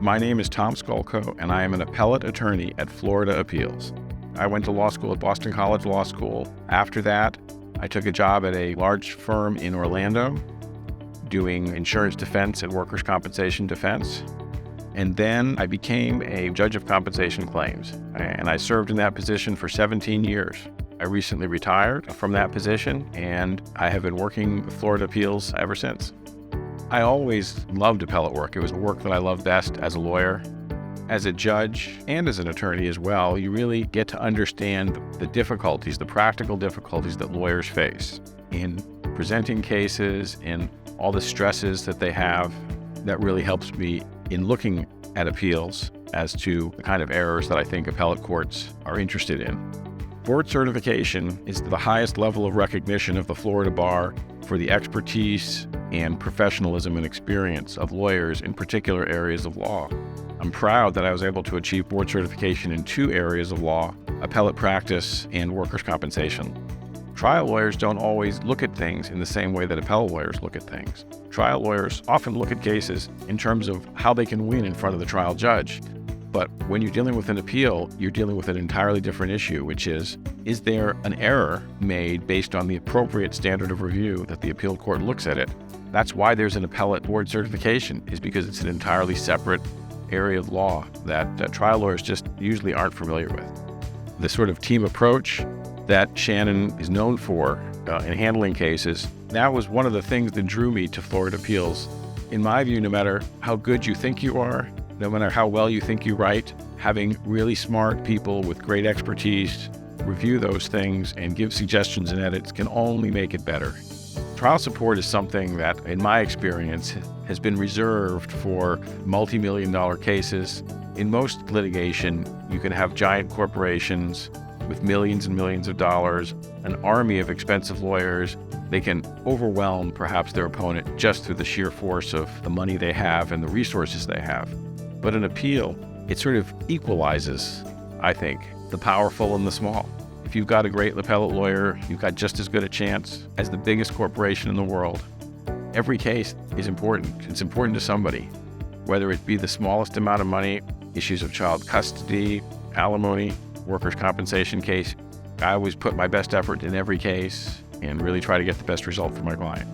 My name is Tom Sculco, and I am an appellate attorney at Florida Appeals. I went to law school at Boston College Law School. After that, I took a job at a large firm in Orlando doing insurance defense and workers' compensation defense. And then I became a judge of compensation claims, and I served in that position for 17 years. I recently retired from that position, and I have been working with Florida Appeals ever since. I always loved appellate work. It was the work that I loved best as a lawyer. As a judge and as an attorney as well, you really get to understand the difficulties, the practical difficulties that lawyers face in presenting cases and all the stresses that they have. That really helps me in looking at appeals as to the kind of errors that I think appellate courts are interested in. Board certification is the highest level of recognition of the Florida bar for the expertise and professionalism and experience of lawyers in particular areas of law. I'm proud that I was able to achieve board certification in 2 areas of law: appellate practice and workers' compensation. Trial lawyers don't always look at things in the same way that appellate lawyers look at things. Trial lawyers often look at cases in terms of how they can win in front of the trial judge. But when you're dealing with an appeal, you're dealing with an entirely different issue, which is there an error made based on the appropriate standard of review that the appeal court looks at it? That's why there's an appellate board certification, is because it's an entirely separate area of law that trial lawyers just usually aren't familiar with. The sort of team approach that Shannon is known for in handling cases, that was one of the things that drew me to Florida Appeals. In my view, no matter how good you think you are, no matter how well you think you write, having really smart people with great expertise review those things and give suggestions and edits can only make it better. Trial support is something that, in my experience, has been reserved for multi-million-dollar cases. In most litigation, you can have giant corporations with millions and millions of dollars, an army of expensive lawyers. They can overwhelm perhaps their opponent just through the sheer force of the money they have and the resources they have. But an appeal, it sort of equalizes, I think, the powerful and the small. If you've got a great appellate lawyer, you've got just as good a chance as the biggest corporation in the world. Every case is important. It's important to somebody, whether it be the smallest amount of money, issues of child custody, alimony, workers' compensation case. I always put my best effort in every case and really try to get the best result for my client.